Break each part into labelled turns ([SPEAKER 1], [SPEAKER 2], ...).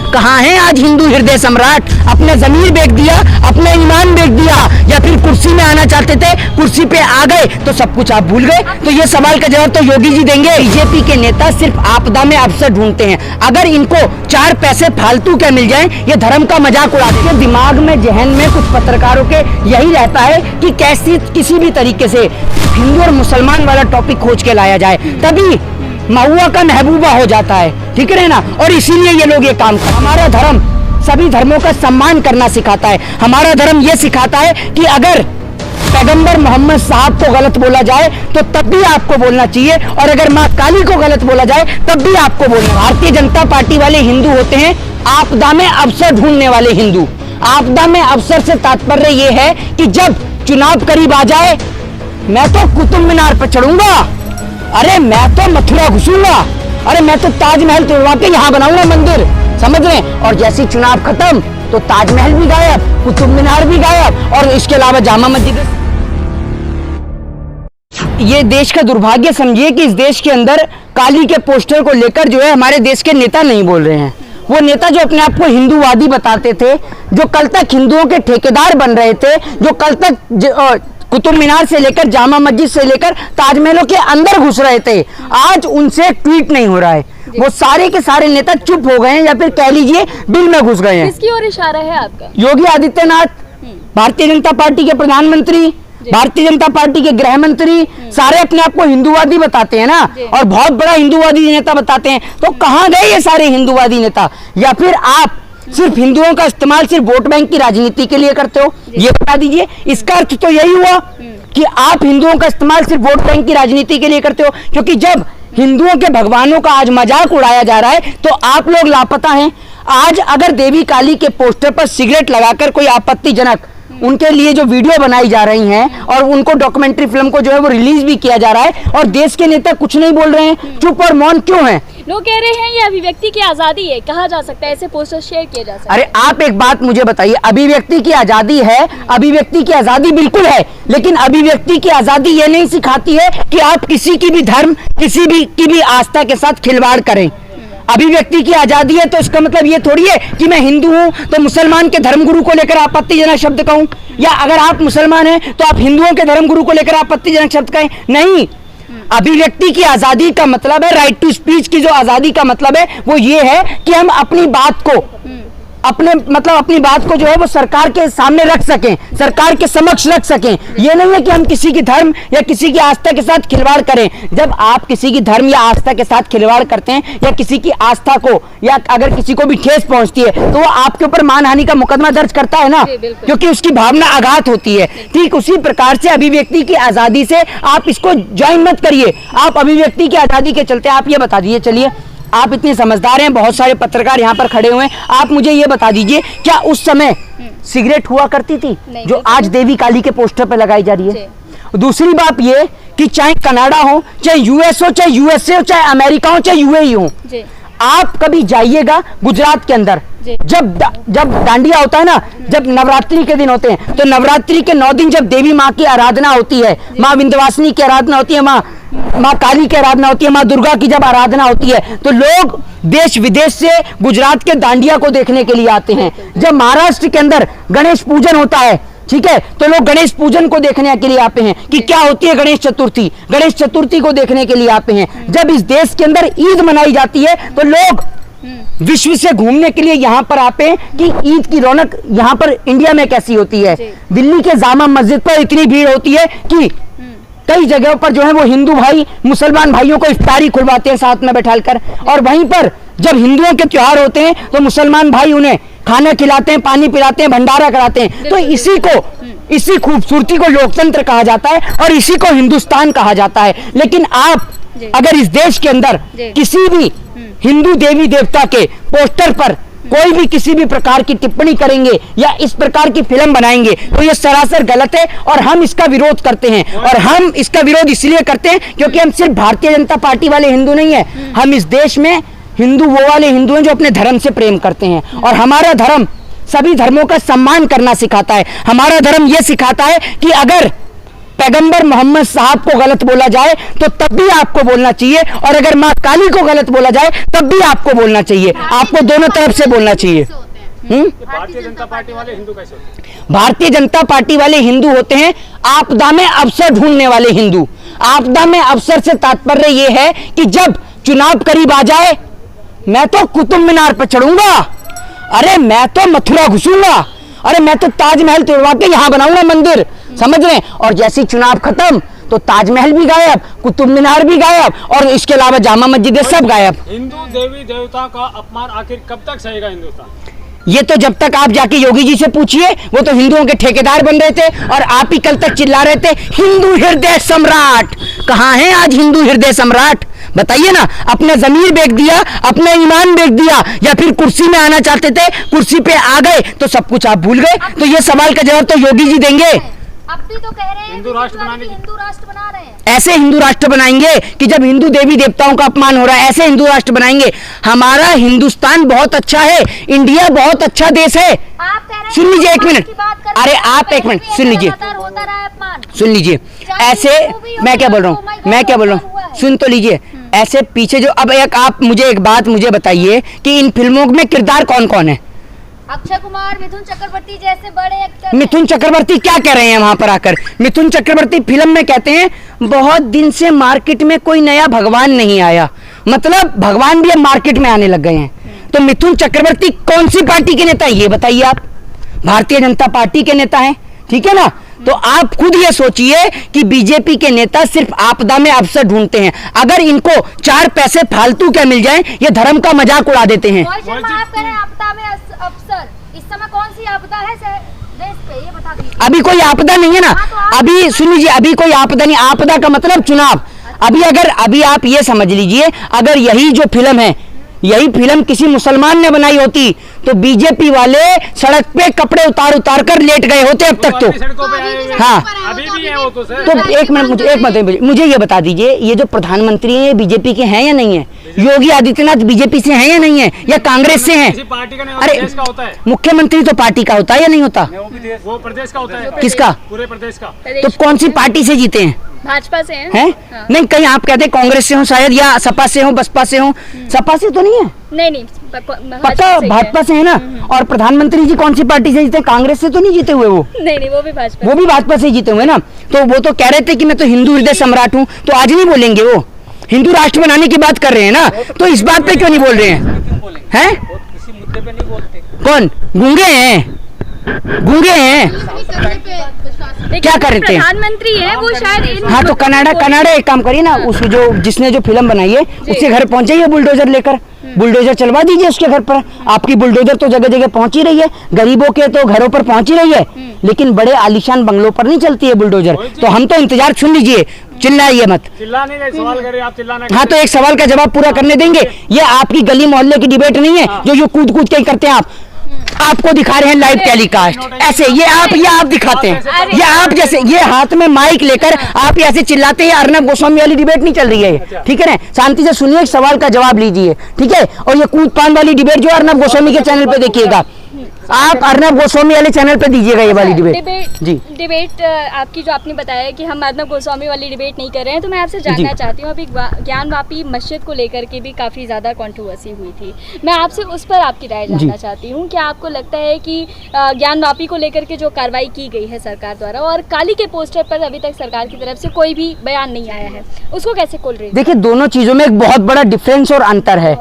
[SPEAKER 1] कहाँ है आज हिंदू हृदय सम्राट? अपना जमीर बेच दिया, अपना ईमान बेच दिया, या फिर कुर्सी में आना चाहते थे, कुर्सी पे आ गए तो सब कुछ आप भूल गए? तो ये सवाल का जवाब तो योगी जी देंगे। बीजेपी के नेता सिर्फ आपदा में अवसर ढूंढते हैं। अगर इनको 4 पैसे फालतू के मिल जाएं, ये धर्म का मजाक उड़ाते हैं। दिमाग में, जहन में कुछ पत्रकारों के यही रहता है कि कैसी किसी भी तरीके से हिंदू और मुसलमान वाला टॉपिक खोज के लाया जाए, तभी महुआ का महबूबा हो जाता है, ठीक है ना? और इसीलिए ये लोग ये काम करते हैं। हमारा धर्म सभी धर्मों का सम्मान करना सिखाता है। हमारा धर्म ये सिखाता है कि अगर पैगंबर मोहम्मद साहब को गलत बोला जाए तो तब भी आपको बोलना चाहिए, और अगर माँ काली को गलत बोला जाए तब भी आपको बोलना। भारतीय जनता पार्टी वाले हिंदू होते हैं आपदा में अवसर ढूंढने वाले हिंदू। आपदा में अवसर से तात्पर्य ये है कि जब चुनाव करीब आ जाए, मैं तो कुतुब मीनार पर चढ़ूंगा, अरे मैं तो मथुरा घुसूंगा, अरे मैं तो ताजमहल तोड़वा के यहाँ बनाऊंगा मंदिर, समझ रहे हैं? और जैसे चुनाव खत्म तो ताजमहल भी गायब, कुतुब मीनार भी गायब, और इसके अलावा जामा मस्जिद। ये देश का दुर्भाग्य समझिए कि इस देश के अंदर काली के पोस्टर को लेकर जो है हमारे देश के नेता नहीं बोल रहे हैं। वो नेता जो अपने आप को हिंदूवादी बताते थे, जो कल तक हिंदुओं के ठेकेदार बन रहे थे, जो कल तक कुतुब मीनार से लेकर जामा मस्जिद से लेकर ताजमहलों के अंदर घुस रहे थे, आज उनसे ट्वीट नहीं हो रहा है। वो सारे के सारे नेता चुप हो गए हैं, या फिर कह लीजिए बिल में घुस गए हैं।
[SPEAKER 2] किसकी ओर इशारा है आपका?
[SPEAKER 1] योगी आदित्यनाथ, भारतीय जनता पार्टी के प्रधानमंत्री, भारतीय जनता पार्टी के गृह मंत्री, सारे अपने आप को हिंदूवादी बताते हैं ना, और बहुत बड़ा हिंदूवादी नेता बताते हैं। तो कहाँ गए ये सारे हिंदूवादी नेता? या फिर आप सिर्फ हिंदुओं का इस्तेमाल सिर्फ वोट बैंक की राजनीति के लिए करते हो? ये बता दीजिए। इसका अर्थ तो यही हुआ कि आप हिंदुओं का इस्तेमाल सिर्फ वोट बैंक की राजनीति के लिए करते हो, क्योंकि जब हिंदुओं के भगवानों का आज मजाक उड़ाया जा रहा है तो आप लोग लापता हैं। आज अगर देवी काली के पोस्टर पर सिगरेट लगाकर कोई आपत्तिजनक उनके लिए जो वीडियो बनाई जा रही हैं, और उनको डॉक्यूमेंट्री फिल्म को जो है वो रिलीज भी किया जा रहा है, और देश के नेता कुछ नहीं बोल रहे हैं, चुप और मौन क्यों हैं?
[SPEAKER 2] लोग कह रहे हैं ये अभिव्यक्ति की आजादी है, कहा जा सकता है, ऐसे पोस्टर शेयर किए जा सकते हैं।
[SPEAKER 1] अरे आप एक बात मुझे बताइए, अभिव्यक्ति की आजादी है, अभिव्यक्ति की आजादी बिल्कुल है, लेकिन अभिव्यक्ति की आजादी ये नहीं सिखाती है कि आप किसी की भी धर्म, किसी की भी आस्था के साथ खिलवाड़ करें। अभिव्यक्ति की आजादी है तो इसका मतलब ये थोड़ी है कि मैं हिंदू हूं तो मुसलमान के धर्मगुरु को लेकर आपत्तिजनक शब्द कहूं, या अगर आप मुसलमान हैं तो आप हिंदुओं के धर्मगुरु को लेकर आपत्तिजनक शब्द कहें। नहीं, अभिव्यक्ति की आजादी का मतलब है, राइट टू स्पीच की जो आजादी का मतलब है वो ये है कि हम अपनी बात को अपनी बात को जो है वो सरकार के सामने रख सकें, सरकार के समक्ष रख सकें। ये नहीं है कि हम किसी की धर्म या किसी की आस्था के साथ खिलवाड़ करें। जब आप किसी की धर्म या आस्था के साथ खिलवाड़ करते हैं, या किसी की आस्था को, या अगर किसी को भी ठेस पहुंचती है, तो वो आपके ऊपर मानहानि का मुकदमा दर्ज करता है ना, क्योंकि उसकी भावना आघात होती है। ठीक उसी प्रकार से अभिव्यक्ति की आजादी से आप इसको ज्वाइन मत करिए। आप अभिव्यक्ति की आजादी के चलते आप ये बता दीजिए, चलिए आप इतने समझदार हैं, बहुत सारे पत्रकार यहाँ पर खड़े हुए हैं, आप मुझे ये बता दीजिए, क्या उस समय सिगरेट हुआ करती थी जो आज देवी काली के पोस्टर पर लगाई जा रही है? दूसरी बात ये कि चाहे कनाडा हो, चाहे यूएस हो, चाहे यूएसए हो, चाहे अमेरिका हो, चाहे यूएई हो, आप कभी जाइएगा गुजरात के अंदर, जब डांडिया होता है ना, जब नवरात्रि के दिन होते हैं, तो नवरात्रि के 9 दिन जब देवी माँ की आराधना होती है, माँ विंध्यवासिनी की आराधना होती है, माँ काली की आराधना होती है, माँ दुर्गा की जब आराधना होती है, तो लोग देश विदेश से गुजरात के डांडिया को देखने के लिए आते हैं। जब महाराष्ट्र के अंदर गणेश पूजन होता है, ठीक है, तो लोग गणेश पूजन को देखने के लिए आते हैं कि क्या होती है गणेश चतुर्थी, गणेश चतुर्थी को देखने के लिए आते हैं। जब इस देश के अंदर ईद मनाई जाती है तो लोग विश्व से घूमने के लिए यहाँ पर आते हैं कि ईद की रौनक यहाँ पर इंडिया में कैसी होती है। दिल्ली के जामा मस्जिद पर इतनी भीड़ होती है कि कई जगहों पर जो है वो हिंदू भाई मुसलमान भाइयों को इफ्तारी खुलवाते हैं साथ में बैठाकर, और वहीं पर जब हिंदुओं के त्योहार होते हैं तो मुसलमान भाई उन्हें खाना खिलाते हैं, पानी पिलाते हैं, भंडारा कराते हैं। तो इसी खूबसूरती को लोकतंत्र कहा जाता है और इसी को हिंदुस्तान कहा जाता है। लेकिन आप अगर इस देश के अंदर किसी भी हिंदू देवी देवता के पोस्टर पर कोई भी किसी भी प्रकार की टिप्पणी करेंगे या इस प्रकार की फिल्म बनाएंगे तो ये सरासर गलत है, और हम इसका विरोध करते हैं। और हम इसका विरोध इसलिए करते हैं क्योंकि हम सिर्फ भारतीय जनता पार्टी वाले हिंदू नहीं है, हम इस देश में हिंदू वो वाले हिंदू हैं जो अपने धर्म से प्रेम करते हैं। और हमारा धर्म सभी धर्मों का सम्मान करना सिखाता है। हमारा धर्म यह सिखाता है कि अगर पैगंबर मोहम्मद साहब को गलत बोला जाए तो तब भी आपको बोलना चाहिए, और अगर माँ काली को गलत बोला जाए तब भी आपको बोलना चाहिए। आपको दोनों तरफ से बोलना चाहिए।
[SPEAKER 3] भारतीय जनता पार्टी वाले हिंदू कैसे होते हैं?
[SPEAKER 1] भारतीय जनता पार्टी वाले हिंदू होते हैं आपदा में अवसर ढूंढने वाले हिंदू। आपदा में अवसर से तात्पर्य यह है कि जब चुनाव करीब आ जाए, मैं तो कुतुब मीनार पर चढ़ूंगा, अरे मैं तो मथुरा घुसूंगा, अरे मैं तो ताजमहल तोड़वा के यहां बनाऊंगा मंदिर, समझ रहे हैं। और जैसे ही चुनाव खत्म तो ताजमहल भी गायब, कुतुब मीनार भी गायब, और इसके अलावा जामा मस्जिद सब गायब।
[SPEAKER 3] हिंदू देवी देवता का अपमान आखिर कब तक सहेगा हिंदुस्तान?
[SPEAKER 1] ये तो जब तक आप जाके योगी जी से पूछिए, वो तो हिंदुओं के ठेकेदार बन रहे थे, और आप ही कल तक चिल्ला रहे थे हिंदू हृदय सम्राट। कहाँ है आज हिंदू हृदय सम्राट? बताइए ना। अपना जमीर बेच दिया, अपना ईमान बेच दिया, या फिर कुर्सी में आना चाहते थे, कुर्सी पे आ गए तो सब कुछ आप भूल गए। तो ये सवाल का जवाब तो योगी जी देंगे।
[SPEAKER 4] अब भी तो कह रहे हैं
[SPEAKER 3] हिंदू राष्ट्र बनाने की।
[SPEAKER 4] हिंदू राष्ट्र बना रहे हैं।
[SPEAKER 1] ऐसे हिंदू राष्ट्र बनाएंगे कि जब हिंदू देवी देवताओं का अपमान हो रहा है, ऐसे हिंदू राष्ट्र बनाएंगे। हमारा हिंदुस्तान बहुत अच्छा है, इंडिया बहुत अच्छा देश है।
[SPEAKER 4] आप कह रहे हैं
[SPEAKER 1] सुन लीजिए एक मिनट,
[SPEAKER 4] की बात कर रहे
[SPEAKER 1] अरे
[SPEAKER 4] हैं,
[SPEAKER 1] आप एक मिनट सुन लीजिए,
[SPEAKER 4] लगातार होता रहा है अपमान।
[SPEAKER 1] सुन लीजिए। ऐसे मैं क्या बोल रहा हूँ, मैं क्या बोल रहा हूँ, सुन तो लीजिए। ऐसे पीछे जो अब आप मुझे एक बात मुझे बताइए कि इन फिल्मों में किरदार कौन कौन है?
[SPEAKER 4] अक्षय कुमार, मिथुन चक्रवर्ती जैसे बड़े एक्टर।
[SPEAKER 1] मिथुन चक्रवर्ती क्या कह रहे हैं वहां पर आकर? मिथुन चक्रवर्ती फिल्म में कहते हैं बहुत दिन से मार्केट में कोई नया भगवान नहीं आया, मतलब भगवान भी अब मार्केट में आने लग गए हैं। तो मिथुन चक्रवर्ती कौन सी पार्टी के नेता है ये बताइए आप? भारतीय जनता पार्टी के नेता हैं, ठीक है ना। तो आप खुद ये सोचिए कि बीजेपी के नेता सिर्फ आपदा में अवसर ढूंढते हैं। अगर इनको 4 पैसे फालतू क्या मिल जाए, ये धर्म का मजाक उड़ा देते हैं।
[SPEAKER 4] रोहित शर्मा, आप कह रहे हैं आपदा में अफसर, इस समय कौन सी आपदा है देश पे, ये बता दीजिए।
[SPEAKER 1] अभी कोई आपदा नहीं है ना, अभी सुन लीजिए, अभी कोई आपदा नहीं। आपदा का मतलब चुनाव। अभी आप ये समझ लीजिए, अगर यही जो फिल्म है, यही फिल्म किसी मुसलमान ने बनाई होती तो बीजेपी वाले सड़क पे कपड़े उतार कर लेट गए होते अब तक। तो
[SPEAKER 3] सड़कों पे आए हुए हैं।
[SPEAKER 1] हाँ,
[SPEAKER 3] अभी भी है वो तो सर।
[SPEAKER 1] तो एक मिनट मुझे ये बता दीजिए, ये जो प्रधानमंत्री हैं ये बीजेपी के हैं या नहीं है? योगी आदित्यनाथ बीजेपी से हैं या नहीं है, या कांग्रेस से हैं?
[SPEAKER 3] किसी पार्टी का नहीं,
[SPEAKER 1] अरे
[SPEAKER 3] देश का होता है।
[SPEAKER 1] मुख्यमंत्री तो पार्टी का होता है या नहीं होता?
[SPEAKER 3] वो प्रदेश का होता है।
[SPEAKER 1] किसका?
[SPEAKER 3] पूरे प्रदेश का।
[SPEAKER 1] तो कौन सी पार्टी से जीते हैं?
[SPEAKER 2] भाजपा से हैं?
[SPEAKER 1] हैं? नहीं, कहीं आप कहते हैं कांग्रेस से हो शायद, या सपा से हो, बसपा से हो। सपा से तो नहीं है,
[SPEAKER 2] नहीं
[SPEAKER 1] पक्का भाजपा से है ना। और प्रधानमंत्री जी कौन सी पार्टी से जीते? कांग्रेस से तो नहीं जीते हुए वो,
[SPEAKER 2] नहीं वो भी भाजपा,
[SPEAKER 1] वो भी भाजपा से जीते हुए ना। तो वो तो कह रहे थे कि मैं तो हिंदू हृदय सम्राट हूँ, तो आज नहीं बोलेंगे? वो हिंदू राष्ट्र बनाने की बात कर रहे हैं ना, तो इस बात पे क्यों नहीं बोल रहे हैं? हैं?
[SPEAKER 3] किसी मुद्दे पे नहीं बोलते।
[SPEAKER 1] कौन गूंगे हैं? गूंगे हैं? क्या कर रहे थे?
[SPEAKER 2] प्रधानमंत्री है वो शायद।
[SPEAKER 1] हाँ, तो कनाडा एक काम करिए ना, उस जिसने जो फिल्म बनाई है उसके घर पहुंच जाइए बुलडोजर लेकर, बुलडोजर चलवा दीजिए उसके घर पर। आपकी बुलडोजर तो जगह जगह पहुंच ही रही है, गरीबों के तो घरों पर पहुंच ही रही है, लेकिन बड़े आलीशान बंगलों पर नहीं चलती है बुलडोजर। तो हम तो इंतजार, सुन लीजिए, चिल्लाइए मत।
[SPEAKER 3] चिल्ला नहीं रहे, सवाल कर रहे हैं आप, चिल्लाना।
[SPEAKER 1] हाँ, तो एक सवाल का जवाब पूरा करने देंगे। ये आपकी गली मोहल्ले की डिबेट नहीं है जो कूद के करते हैं आप। आपको दिखा रहे हैं लाइव टेलीकास्ट, ऐसे ये आप दिखाते हैं, ये आप जैसे ये हाथ में माइक लेकर आप ऐसे चिल्लाते हैं। अर्नब गोस्वामी वाली डिबेट नहीं चल रही है, ठीक है ना। शांति से सुनिए, एक सवाल का जवाब लीजिए, ठीक है। और ये कूद पान वाली डिबेट जो अर्नब गोस्वामी के चैनल पे देखिएगा, आप अर्नब गोस्वामी वाले चैनल पे दीजिएगा ये वाली डिबेट। जी,
[SPEAKER 2] डिबेट आपकी जो आपने बताया कि हम अर्नब गोस्वामी वाली डिबेट नहीं कर रहे हैं, तो मैं आपसे जानना चाहती हूँ, अभी ज्ञानवापी मस्जिद को लेकर के भी काफ़ी ज़्यादा कंट्रोवर्सी हुई थी। मैं आपसे उस पर आपकी राय जानना चाहती हूँ। क्या आपको लगता है कि ज्ञानवापी को लेकर के जो कार्रवाई की गई है सरकार द्वारा, और काली के पोस्टर पर अभी तक सरकार की तरफ से कोई भी बयान नहीं आया है, उसको कैसे खोल रही है?
[SPEAKER 1] देखिए, दोनों चीजों में एक बहुत बड़ा डिफरेंस और अंतर है।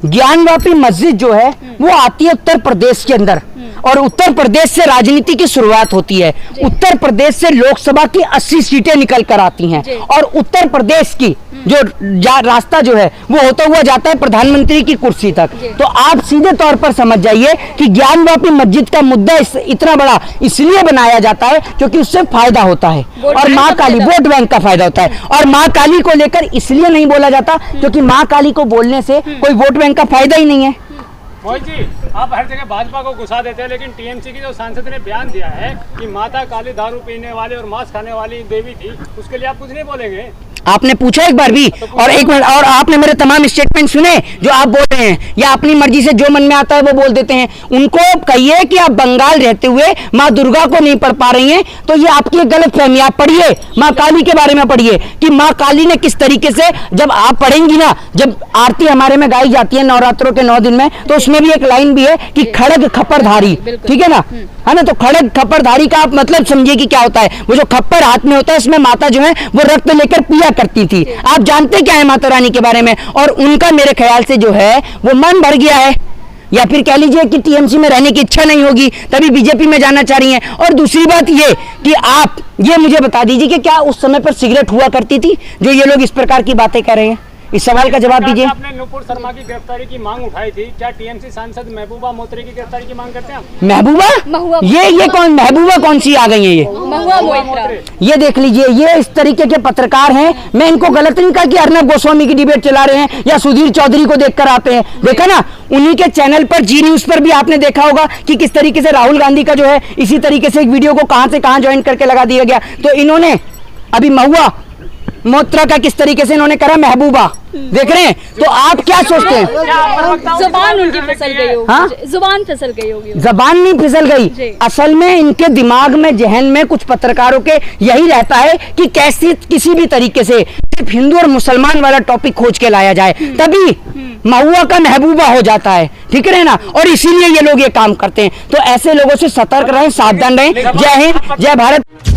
[SPEAKER 1] ज्ञानवापी मस्जिद जो है वो आती है उत्तर प्रदेश के अंदर, और उत्तर प्रदेश से राजनीति की शुरुआत होती है। उत्तर प्रदेश से लोकसभा की 80 सीटें निकल कर आती हैं, और उत्तर प्रदेश की जो रास्ता जो है वो होता हुआ जाता है प्रधानमंत्री की कुर्सी तक। तो आप सीधे तौर पर समझ जाइए कि ज्ञानवापी मस्जिद का मुद्दा इतना बड़ा इसलिए बनाया जाता है क्योंकि उससे फायदा होता है, और माँ काली, वोट बैंक का फायदा होता है। और माँ काली को लेकर इसलिए नहीं बोला जाता क्योंकि माँ काली को बोलने से कोई वोट बैंक का फायदा ही नहीं है।
[SPEAKER 3] मोहित जी, आप हर जगह भाजपा को घुसा देते हैं, लेकिन टीएमसी की जो सांसद ने बयान दिया है कि माता काली दारू पीने वाली और मांस खाने वाली देवी थी, उसके लिए आप कुछ नहीं बोलेंगे?
[SPEAKER 1] आपने पूछा एक बार भी? और एक मिनट, और आपने मेरे तमाम स्टेटमेंट सुने जो आप बोल रहे हैं, या अपनी मर्जी से जो मन में आता है वो बोल देते हैं? उनको कहिए कि आप बंगाल रहते हुए माँ दुर्गा को नहीं पढ़ पा रही हैं, तो ये आपकी एक गलत फहमी। आप पढ़िए, माँ काली के बारे में पढ़िए कि माँ काली ने किस तरीके से, जब आप पढ़ेंगी ना, जब आरती हमारे में गाई जाती है नवरात्रों के 9 दिन में, तो उसमें भी एक लाइन भी है कि खड़ग खप्परधारी, ठीक है ना, है ना? तो खड़ग खप्परधारी का आप मतलब समझिए कि क्या होता है। वो जो खप्पर हाथ में होता है, इसमें माता जो है वो रक्त लेकर पिया करती थी। आप जानते क्या है माता रानी के बारे में? और उनका मेरे ख्याल से जो है वो मन भर गया है, या फिर कह लीजिए कि टीएमसी में रहने की इच्छा नहीं होगी, तभी बीजेपी में जाना चाह रही हैं। और दूसरी बात ये कि आप ये मुझे बता दीजिए कि क्या उस समय पर सिगरेट हुआ करती थी जो ये लोग इस प्रकार की बातें कर रहे हैं? इस सवाल का जवाब दीजिए।
[SPEAKER 3] आपने नुपुर शर्मा की गिरफ्तारी की मांग उठाई थी, क्या टीएमसी सांसद महबूबा मोइत्रा की गिरफ्तारी की मांग करते हैं आप?
[SPEAKER 1] महबूबा?
[SPEAKER 2] महुआ
[SPEAKER 1] ये कौन महबूबा कौन सी आ गई है ये?
[SPEAKER 2] महुआ मोइत्रा।
[SPEAKER 1] ये देख लीजिए, ये इस तरीके के पत्रकार हैं। मैं इनको गलत नहीं कहा कि अर्नब गोस्वामी की डिबेट चला रहे हैं या सुधीर चौधरी को देखकर आते हैं। देखा ना, उन्हीं के चैनल पर जी न्यूज पर भी आपने देखा होगा कि किस तरीके से राहुल गांधी का जो है इसी तरीके से एक वीडियो को कहां से कहां ज्वाइन करके लगा दिया गया। तो इन्होंने अभी महुआ मोइत्रा का किस तरीके से इन्होंने करा महबूबा, देख रहे हैं? तो आप क्या सोचते हैं?
[SPEAKER 2] जुबान उनकी फिसल गई होगी।
[SPEAKER 1] हाँ?
[SPEAKER 2] जुबान फिसल गई होगी।
[SPEAKER 1] जबान नहीं फिसल
[SPEAKER 2] जी।
[SPEAKER 1] गई, असल में इनके दिमाग में, जहन में कुछ पत्रकारों के यही रहता है कि कैसे किसी भी तरीके से सिर्फ हिंदू और मुसलमान वाला टॉपिक खोज के लाया जाए, तभी महुआ का महबूबा हो जाता है, ठीक है ना? और इसीलिए ये लोग ये काम करते हैं। तो ऐसे लोगों से सतर्क रहें, सावधान रहें। जय हिंद, जय भारत।